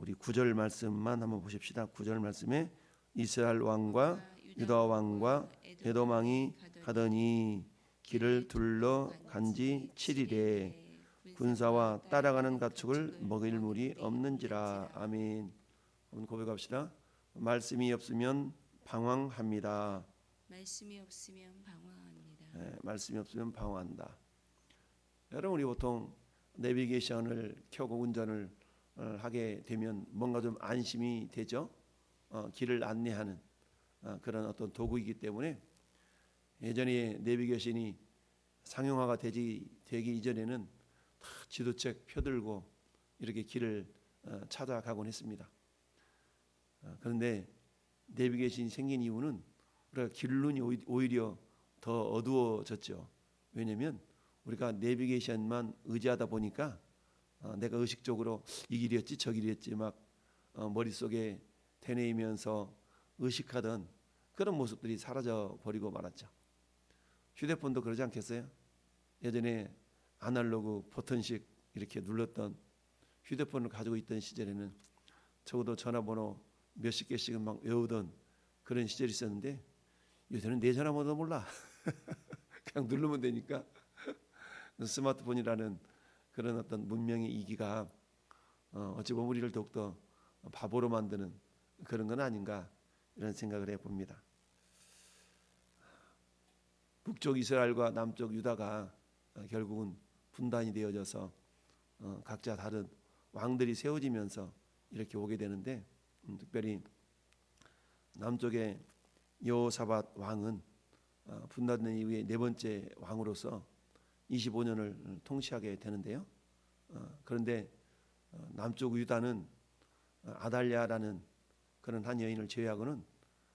우리 9절 말씀만 한번 보십시다. 9절 말씀에 이스라엘 왕과 유다 왕과 에돔 왕이 가더니 길을 둘러 간지 7일에 군사와 따라가는 가축을 먹일 물이 없는지라. 아멘. 한번 고백합시다. 말씀이 없으면 방황합니다. 말씀이 없으면 방황합니다. 네, 말씀이 없으면 방황한다. 여러분, 우리 보통 내비게이션을 켜고 운전을 하게 되면 뭔가 좀 안심이 되죠. 길을 안내하는 그런 어떤 도구이기 때문에 예전에 내비게이션이 상용화가 되기 이전에는 다 지도책 펴들고 이렇게 길을 찾아가곤 했습니다. 그런데 내비게이션이 생긴 이유는 우리가 길눈이 오히려 더 어두워졌죠. 왜냐하면 우리가 내비게이션만 의지하다 보니까 내가 의식적으로 이 길이었지 저 길이었지 막 머릿속에 되뇌이면서 의식하던 그런 모습들이 사라져 버리고 말았죠. 휴대폰도 그러지 않겠어요? 예전에 아날로그 버튼식 이렇게 눌렀던 휴대폰을 가지고 있던 시절에는 적어도 전화번호 몇십 개씩은 막 외우던 그런 시절이 있었는데 요새는 내 전화번호도 몰라. 그냥 누르면 되니까 스마트폰이라는 그런 어떤 문명의 이기가 어찌 보면 우리를 더욱더 바보로 만드는 그런 건 아닌가 이런 생각을 해봅니다. 북쪽 이스라엘과 남쪽 유다가 결국은 분단이 되어져서 각자 다른 왕들이 세워지면서 이렇게 오게 되는데 특별히 남쪽의 여호사밧 왕은 분단된 이후에 네 번째 왕으로서 25년을 통치하게 되는데요. 그런데 남쪽 유다는 아달랴라는 그런 한 여인을 제외하고는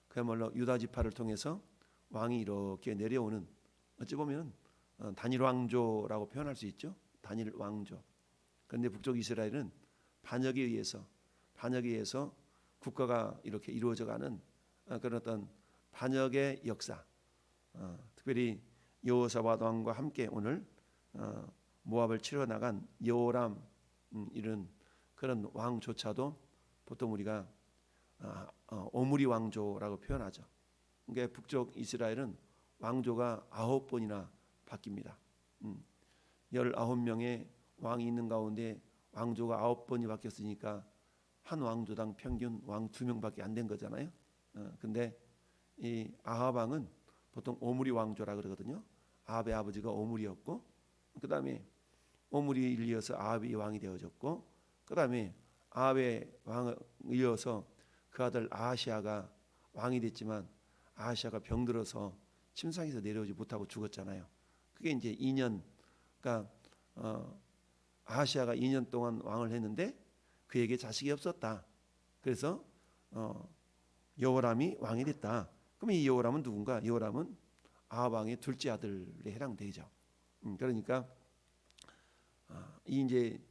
그야말로 유다 지파를 통해서 왕이 이렇게 내려오는 어찌 보면 단일 왕조라고 표현할 수 있죠. 단일 왕조. 그런데 북쪽 이스라엘은 반역에 의해서 국가가 이렇게 이루어져가는 그런 어떤 반역의 역사. 특별히 여호사밧 왕과 함께 오늘 모압을 치러 나간 여호람 이런 그런 왕조차도 보통 우리가 오므리 왕조라고 표현하죠. 그러니까 북쪽 이스라엘은 왕조가 9번이나 바뀝니다. 19명의 왕이 있는 가운데 왕조가 9번이 바뀌었으니까 한 왕조당 평균 왕 2명밖에 안 된 거잖아요. 근데 이 아합 왕은 보통 오므리 왕조라 그러거든요. 아합의 아버지가 오므리였고 그 다음에 오므리를 이어서 아합이 왕이 되어졌고 그 다음에 아합의 왕을 이어서 그 아들 아하시아가 왕이 됐지만 아하시아가 병들어서 침상에서 내려오지 못하고 죽었잖아요. 그게 이제 2년, 그러니까 아하시아가 2년 동안 왕을 했는데 그에게 자식이 없었다. 그래서 여호람이 왕이 됐다. 그럼 이 여호람은 누군가? 여호람은 아합 왕의 둘째 아들에 해당되죠. 그러니까 이 이제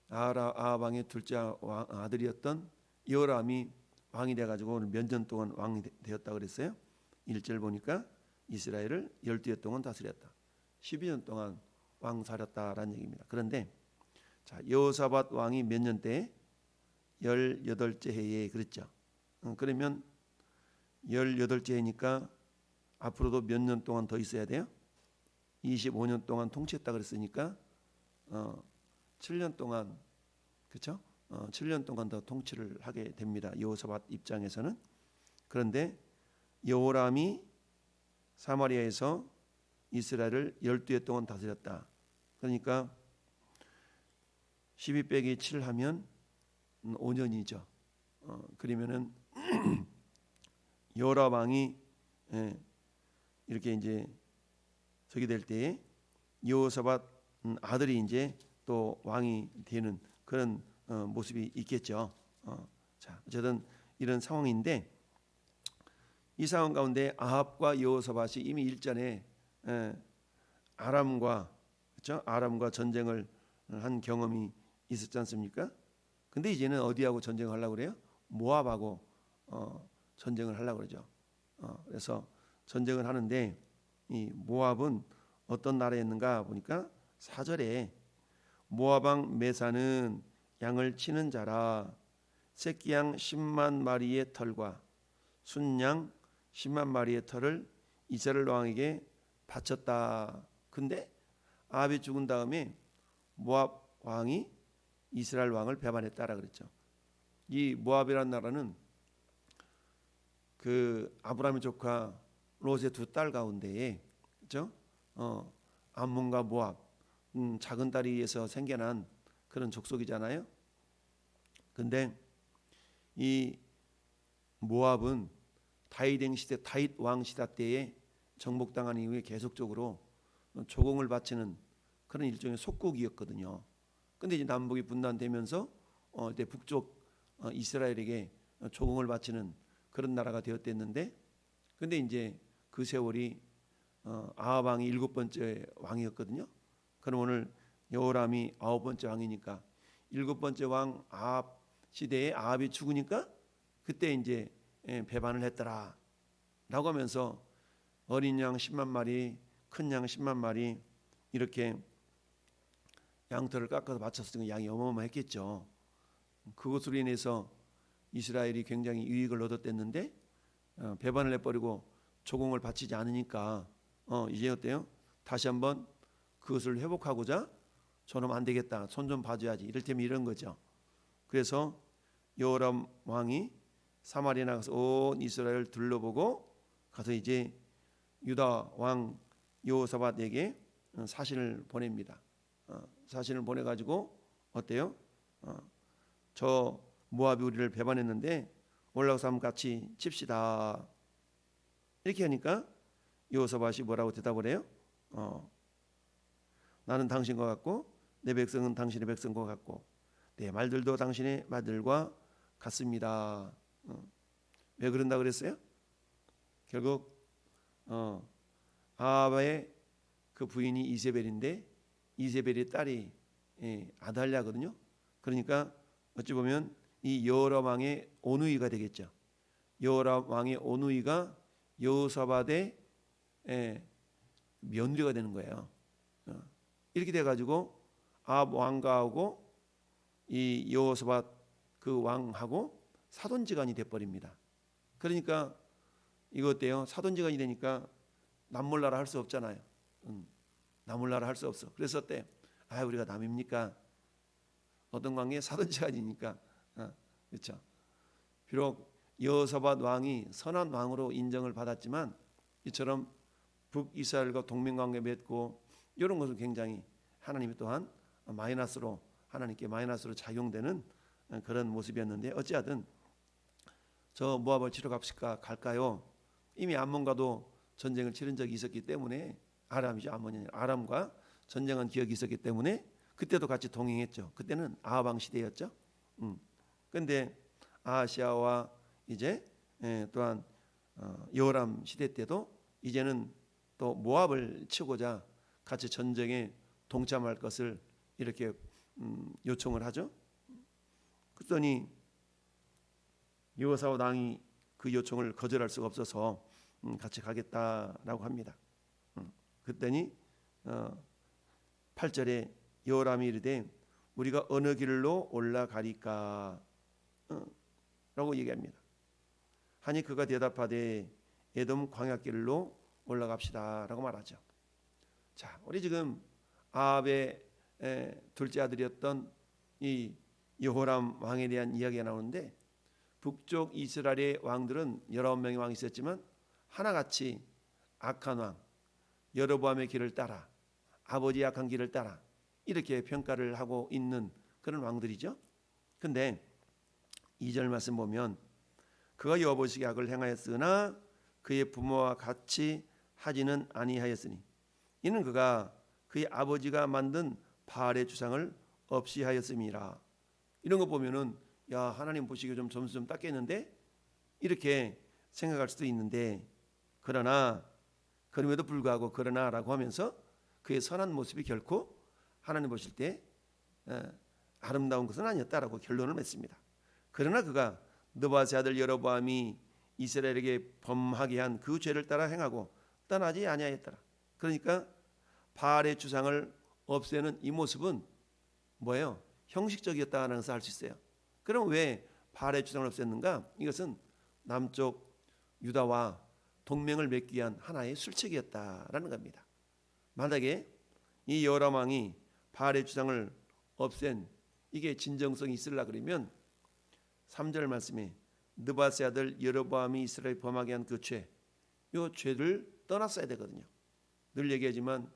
아합 왕의 둘째 아들이었던 여호람이 왕이 돼가지고 오늘 몇 년 동안 왕이 되었다 그랬어요. 1절 보니까 이스라엘을 12해 동안 다스렸다. 12년 동안 왕살았다라는 얘기입니다. 그런데 자, 여호사밧 왕이 몇 년 때? 18째 해에 그랬죠. 그러면 18째 해니까 앞으로도 몇 년 동안 더 있어야 돼요? 25년 동안 통치했다 그랬으니까 7년 동안, 그렇죠? 7년 동안 더 통치를 하게 됩니다. 여호사밧 입장에서는. 그런데 여호람이 사마리아에서 이스라엘을 12해 동안 다스렸다. 그러니까 12 빼기 7 하면 5년이죠. 그러면은 여호람 왕이 이렇게 이제 서게 될 때에 여호사밧 아들이 이제 또 왕이 되는 그런 모습이 있겠죠. 자, 어쨌든 이런 상황인데 이 상황 가운데 아합과 여호사밧이 이미 일전에 아람과 그렇죠? 아람과 전쟁을 한 경험이 있었지 않습니까? 근데 이제는 어디하고 전쟁을 하려고 그래요? 모압하고 전쟁을 하려고 그러죠. 그래서 전쟁을 하는데 이 모압은 어떤 나라였는가 보니까 4절에 모압 왕 메사는 양을 치는 자라 새끼양 10만 마리의 털과 순양 10만 마리의 털을 이스라엘 왕에게 바쳤다. 근데 아합이 죽은 다음에 모압 왕이 이스라엘 왕을 배반했다라 그랬죠. 이 모압이라는 나라는 그 아브라함의 조카 롯의 두 딸 가운데에, 그렇죠? 암몬과 모압, 작은 다리에서 생겨난 그런 족속이잖아요. 근데 이 모압은 다윗 시대, 다윗 왕 시대 때에 정복당한 이후에 계속적으로 조공을 바치는 그런 일종의 속국이었거든요. 근데 이제 남북이 분단되면서 이제 북쪽 이스라엘에게 조공을 바치는 그런 나라가 되었댔는데, 근데 이제 그 세월이 아합 왕이 7번째 왕이었거든요. 그럼 오늘 여호람이 9번째 왕이니까 7번째 왕 아합 시대에 아합이 죽으니까 그때 이제 배반을 했더라 라고 하면서 어린 양 10만 마리, 큰 양 10만 마리 이렇게 양털을 깎아서 바쳤으니까 양이 어마어마했겠죠. 그것으로 인해서 이스라엘이 굉장히 유익을 얻었댔는데 배반을 해버리고 조공을 바치지 않으니까 이제 어때요? 다시 한번 그것을 회복하고자 저놈 안 되겠다, 손 좀 봐줘야지, 이를테면 이런 거죠. 그래서 여호람 왕이 사마리아 나가서 온 이스라엘을 둘러보고 가서 이제 유다 왕 여호사밧에게 사신을 보냅니다. 사신을 보내가지고 어때요? 저 모압이 우리를 배반했는데 올라가서 한번 같이 칩시다. 이렇게 하니까 여호사밧이 뭐라고 대답을 해요? 나는 당신과 같고 내 백성은 당신의 백성과 같고 내 말들도 당신의 말들과 같습니다. 왜 그런다 그랬어요? 결국 아합의 그 부인이 이세벨인데 이세벨의 딸이 아달랴거든요. 그러니까 어찌 보면 이 여호람 왕의 오누이가 되겠죠. 여호람 왕의 오누이가 여호사밧의 며느리가 되는 거예요. 이렇게 돼가지고 아합 왕가하고 이 여호사밧 그 왕하고 사돈지간이 돼버립니다. 그러니까 이거 어때요? 사돈지간이 되니까 남몰라라 할 수 없잖아요. 남몰라라 할 수 없어. 그래서 어때? 우리가 남입니까? 어떤 관계에 사돈지간이니까. 그렇죠. 비록 여호사밧 왕이 선한 왕으로 인정을 받았지만 이처럼 북이스라엘과 동맹관계 맺고 이런 것은 굉장히 하나님이 또한 하나님께 마이너스로 작용되는 그런 모습이었는데, 어찌하든 저 모압을 치러 갈까요? 이미 암몬과도 전쟁을 치른 적이 있었기 때문에, 암몬이 아니라 아람과 전쟁한 기억이 있었기 때문에 그때도 같이 동행했죠. 그때는 아합 왕 시대였죠. 그런데 아하시아와 이제 또한 여호람 시대 때도 이제는 또 모압을 치고자 같이 전쟁에 동참할 것을 이렇게 요청을 하죠. 그랬더니 여호사밧 왕이 그 요청을 거절할 수가 없어서 같이 가겠다라고 합니다. 그랬더니 8절에 여호람이 이르되 우리가 어느 길로 올라가리까 라고 얘기합니다. 하니 그가 대답하되 에돔 광야길로 올라갑시다 라고 말하죠. 자, 우리 지금 아합의 둘째 아들이었던 이 여호람 왕에 대한 이야기가 나오는데, 북쪽 이스라엘의 왕들은 19명의 왕이 있었지만 하나같이 악한 왕, 여로보암의 길을 따라, 아버지의 악한 길을 따라 이렇게 평가를 하고 있는 그런 왕들이죠. 근데 2절 말씀 보면 그가 여호와보시기에 악을 행하였으나 그의 부모와 같이 하지는 아니하였으니 이는 그가 그의 아버지가 만든 바알의 주상을 없이 하였음이라. 이런 거 보면은 하나님 보시기에 좀 점수 좀 닦겠는데 이렇게 생각할 수도 있는데, 그럼에도 불구하고 그러나라고 하면서 그의 선한 모습이 결코 하나님 보실 때 아름다운 것은 아니었다라고 결론을 맺습니다. 그러나 그가 느바세 아들 여로보암이 이스라엘에게 범하게 한 그 죄를 따라 행하고 떠나지 아니하였더라. 그러니까 바알의 주상을 없애는 이 모습은 뭐예요? 형식적이었다는 것을 알 수 있어요. 그럼 왜 바알의 주상을 없앴는가? 이것은 남쪽 유다와 동맹을 맺기 위한 하나의 술책이었다라는 겁니다. 만약에 이 여호람 왕이 바알의 주상을 없앤 이게 진정성이 있으려 그러면 3절 말씀에 느바세 아들 여로보암이 이스라엘 범하게 한 그 죄, 이 죄를 떠났어야 되거든요. 늘 얘기하지만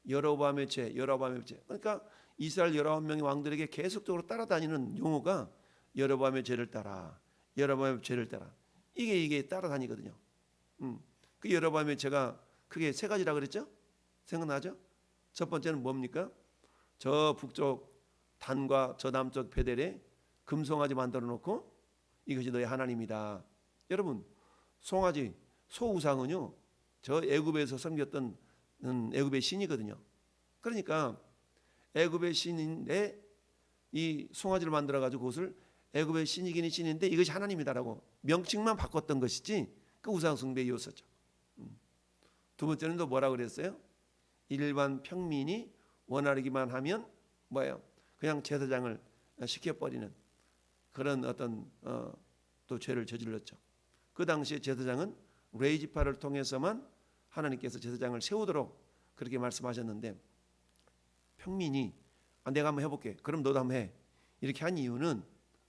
여로보암의 죄. 그러니까 이스라엘 19명의 왕들에게 계속적으로 따라다니는 용어가 여로보암의 죄를 따라, 여로보암의 죄를 따라. 이게 따라다니거든요. 그 여로보암의 죄가 크게 세 가지라 그랬죠? 생각나죠? 첫 번째는 뭡니까? 저 북쪽 단과 저 남쪽 베델에 금송아지 만들어 놓고 이것이 너의 하나님이다. 여러분, 송아지, 소우상은요, 저 애굽에서 섬겼던 애굽의 신이거든요. 그러니까 애굽의 신인데 이 송아지를 만들어 가지고 그것을 애굽의 신이긴 신인데 이것이 하나님이다라고 명칭만 바꿨던 것이지 그 우상 숭배이었었죠. 두 번째는 또 뭐라 그랬어요? 일반 평민이 원하기만 하면 뭐예요? 그냥 제사장을 시켜버리는 그런 어떤 또 죄를 저질렀죠. 그 당시에 제사장은 레이지파를 통해서만 하나님께서 제사장을 세우도록 그렇게 말씀하셨는데 평민이 내가 한번 해볼게. 그럼 너도 한번 해. 이렇게 한 이유는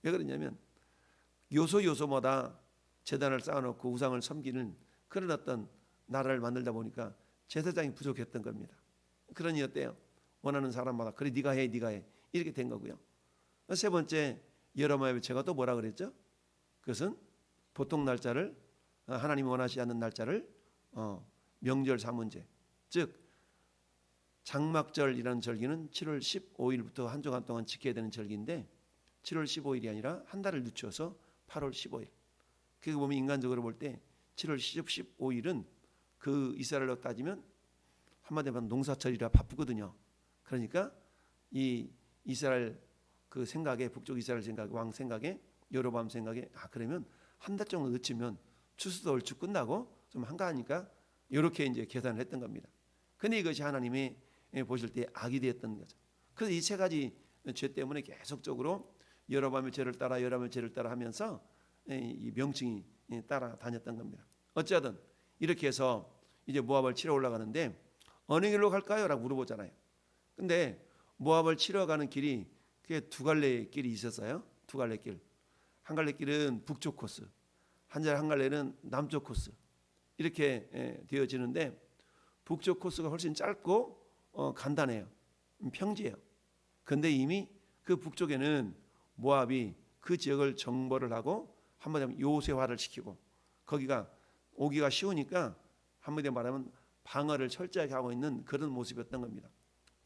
왜 그러냐면 요소마다 제단을 쌓아놓고 우상을 섬기는 그런 어떤 나라를 만들다 보니까 제사장이 부족했던 겁니다. 그러니 어때요? 원하는 사람마다 그래 네가 해 이렇게 된 거고요. 세 번째 여로보암의 죄가 또 뭐라 그랬죠? 그것은 보통 날짜를 하나님이 원하지 않는 날짜를 명절 삼은제, 즉 장막절이라는 절기는 7월 15일부터 한 주간 동안 지켜야 되는 절기인데 7월 15일이 아니라 한 달을 늦춰서 8월 15일. 그게 보면 인간적으로 볼 때 7월 15일은 그 이스라엘로 따지면 한마디로 하면 농사철이라 바쁘거든요. 그러니까 이 이스라엘 그 생각에 북쪽 이스라엘 생각 왕 생각에 여로보암 생각에 그러면 한 달 정도 늦추면 추수도 얼추 끝나고 좀 한가하니까 이렇게 이제 계산을 했던 겁니다. 근데 이것이 하나님이 보실 때 악이 되었던 거죠. 그래서 이 세 가지 죄 때문에 계속적으로 여로보암의 죄를 따라 하면서 이 명칭이 따라다녔던 겁니다. 어찌하든 이렇게 해서 이제 모압을 치러 올라가는데 어느 길로 갈까요? 라고 물어보잖아요. 근데 모압을 치러 가는 길이 그게 두 갈래 길이 있었어요. 두 갈래 길. 한 갈래 길은 북쪽 코스, 한 갈래는 남쪽 코스. 이렇게 되어지는데 북쪽 코스가 훨씬 짧고 간단해요. 평지예요. 근데 이미 그 북쪽에는 모압이 그 지역을 정벌을 하고 한마디로 하면 요새화를 시키고 거기가 오기가 쉬우니까 한마디로 말하면 방어를 철저하게 하고 있는 그런 모습이었던 겁니다.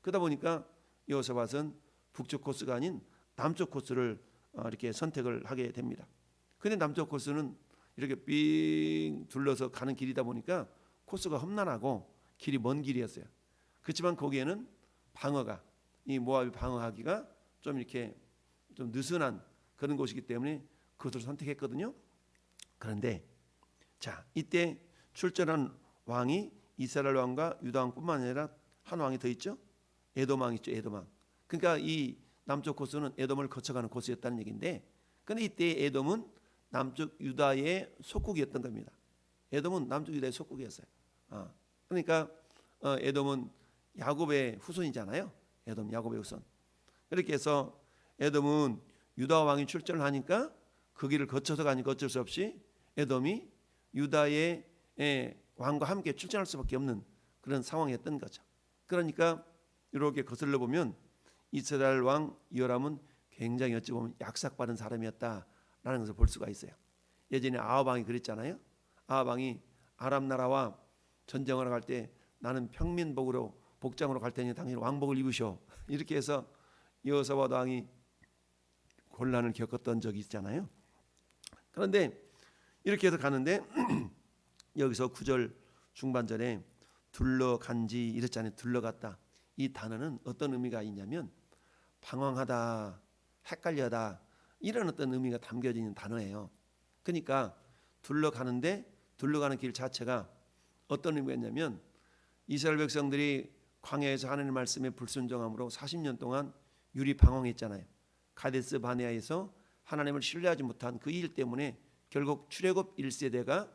그러다 보니까 여호사밧은 북쪽 코스가 아닌 남쪽 코스를 이렇게 선택을 하게 됩니다. 근데 남쪽 코스는 이렇게 삥 둘러서 가는 길이다 보니까 코스가 험난하고 길이 먼 길이었어요. 그렇지만 거기에는 방어가 이 모압이 방어하기가 좀 이렇게 좀 느슨한 그런 곳이기 때문에 그것을 선택했거든요. 그런데 자 이때 출전한 왕이 이스라엘 왕과 유다 왕뿐만 아니라 한 왕이 더 있죠. 에돔 왕 있죠. 에돔 왕. 그러니까 이 남쪽 코스는 에돔을 거쳐가는 코스였다는 얘기인데, 근데 이때 에돔은 남쪽 유다의 속국이었던 겁니다. 에돔은 남쪽 유다의 속국이었어요. 그러니까 에돔은 야곱의 후손이잖아요. 에돔 야곱의 후손. 그렇게 해서 에돔은 유다 왕이 출전을 하니까 그 길을 거쳐서 가니까 어쩔 수 없이 에돔이 유다의 왕과 함께 출전할 수밖에 없는 그런 상황이었던 거죠. 그러니까 이렇게 거슬러 보면 이스라엘 왕 요람은 굉장히 어찌 보면 약삭받은 사람이었다라는 것을 볼 수가 있어요. 예전에 아합 왕이 그랬잖아요. 아합 왕이 아람 나라와 전쟁을 갈 때 나는 평민복으로 복장으로 갈 테니 당신은 왕복을 입으셔. 이렇게 해서 여호사밧 왕이 곤란을 겪었던 적이 있잖아요. 그런데 이렇게 해서 가는데 여기서 9절 중반절에 둘러간지 이랬잖아요. 둘러갔다. 이 단어는 어떤 의미가 있냐면 방황하다, 헷갈려다 이런 어떤 의미가 담겨져 있는 단어예요. 그러니까 둘러가는데 둘러가는 길 자체가 어떤 의미가 있냐면 이스라엘 백성들이 광야에서 하나님의 말씀에 불순종함으로 40년 동안 유리 방황했잖아요. 가데스 바네아에서 하나님을 신뢰하지 못한 그 일 때문에 결국 출애굽 1세대가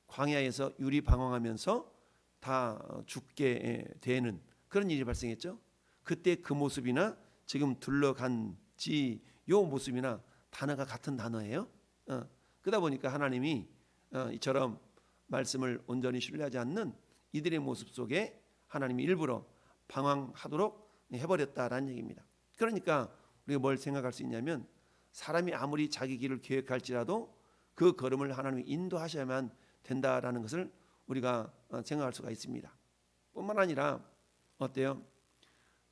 광야에서 유리방황하면서 다 죽게 되는 그런 일이 발생했죠. 그때 그 모습이나 지금 둘러간 요 모습이나 단어가 같은 단어예요. 그러다 보니까 하나님이 이처럼 말씀을 온전히 신뢰하지 않는 이들의 모습 속에 하나님이 일부러 방황하도록 해버렸다라는 얘기입니다. 그러니까 우리가 뭘 생각할 수 있냐면 사람이 아무리 자기 길을 계획할지라도 그 걸음을 하나님이 인도하셔야만 된다라는 것을 우리가 생각할 수가 있습니다. 뿐만 아니라 어때요?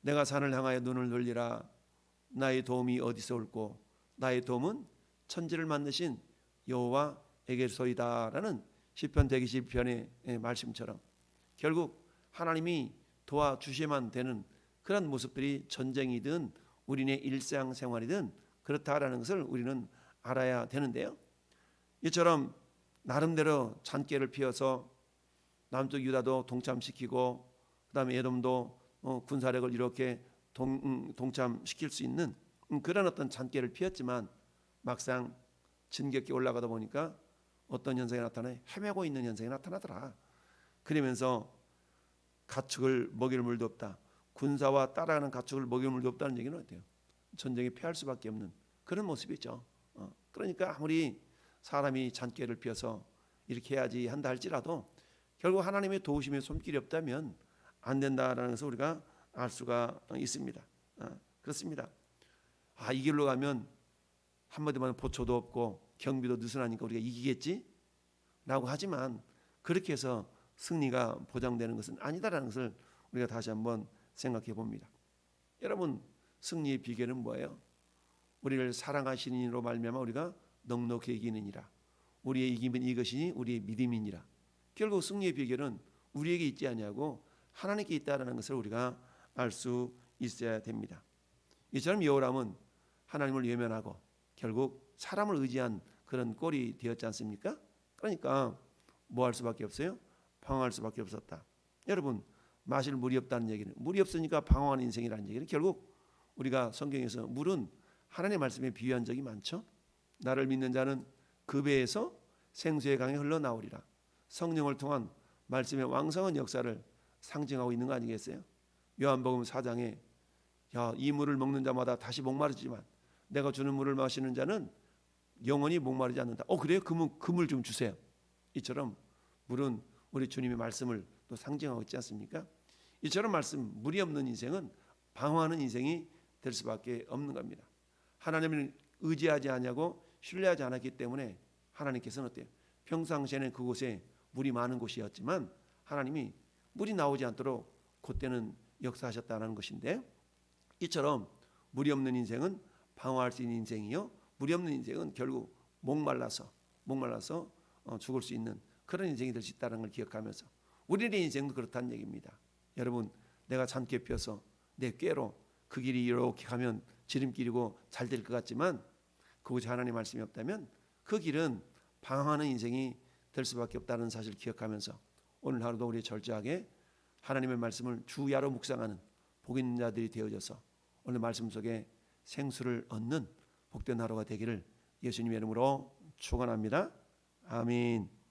내가 산을 향하여 눈을 돌리라. 나의 도움이 어디서 올꼬? 나의 도움은 천지를 만드신 여호와에게서이다라는 시편 121편의 말씀처럼 결국 하나님이 도와주셔야만 되는 그런 모습들이 전쟁이든 우리네 일상생활이든 그렇다라는 것을 우리는 알아야 되는데요. 이처럼 나름대로 잔꾀를 피워서 남쪽 유다도 동참시키고 그다음에 에돔도 군사력을 이렇게 동참시킬 수 있는 그런 어떤 잔꾀를 피웠지만 막상 진격기 올라가다 보니까 어떤 현상이 나타나요? 헤매고 있는 현상이 나타나더라. 그러면서 가축을 먹일 물도 없다. 군사와 따라가는 가축을 먹일 물도 없다는 얘기는 어때요? 전쟁에 패할 수밖에 없는 그런 모습이죠. 그러니까 아무리 사람이 잔꾀를 피워서 이렇게 해야지 한다 할지라도 결국 하나님의 도우심의 손길이 없다면 안 된다라는 것을 우리가 알 수가 있습니다. 그렇습니다. 이 길로 가면 한마디만 보초도 없고 경비도 느슨하니까 우리가 이기겠지? 라고 하지만 그렇게 해서 승리가 보장되는 것은 아니다라는 것을 우리가 다시 한번 생각해 봅니다. 여러분, 승리의 비결은 뭐예요? 우리를 사랑하시는 이로 말미암아 우리가 넉넉히 이기느니라. 우리의 이김은 이것이니 우리의 믿음이니라. 결국 승리의 비결은 우리에게 있지 아니하고 하나님께 있다라는 것을 우리가 알 수 있어야 됩니다. 이처럼 여호람은 하나님을 외면하고 결국 사람을 의지한 그런 꼴이 되었지 않습니까? 그러니까 뭐 할 수밖에 없어요? 방황할 수밖에 없었다. 여러분, 마실 물이 없다는 얘기는 물이 없으니까 방황하는 인생이라는 얘기는 결국 우리가 성경에서 물은 하나님의 말씀에 비유한 적이 많죠. 나를 믿는 자는 그 배에서 생수의 강이 흘러나오리라. 성령을 통한 말씀의 왕성한 역사를 상징하고 있는 거 아니겠어요? 요한복음 4장에 이 물을 먹는 자마다 다시 목마르지만 내가 주는 물을 마시는 자는 영원히 목마르지 않는다. 그래요? 그 물 좀 주세요. 이처럼 물은 우리 주님의 말씀을 또 상징하고 있지 않습니까? 이처럼 물이 없는 인생은 방황하는 인생이 될 수밖에 없는 겁니다. 하나님을 의지하지 않냐고 신뢰하지 않았기 때문에 하나님께서는 어때요? 평상시에는 그곳에 물이 많은 곳이었지만 하나님이 물이 나오지 않도록 그때는 역사하셨다는 것인데 이처럼 물이 없는 인생은 방황할 수 있는 인생이요. 물이 없는 인생은 결국 목말라서 죽을 수 있는 그런 인생이 될 수 있다는 걸 기억하면서 우리의 인생도 그렇다는 얘기입니다. 여러분, 내가 잔꾀 펴서 내 꾀로 그 길이 이렇게 가면 지름길이고 잘 될 것 같지만 그곳에 하나님의 말씀이 없다면 그 길은 방황하는 인생이 될 수밖에 없다는 사실을 기억하면서 오늘 하루도 우리 철저하게 하나님의 말씀을 주야로 묵상하는 복 있는 자들이 되어져서 오늘 말씀 속에 생수를 얻는 복된 하루가 되기를 예수님의 이름으로 축원합니다. 아멘.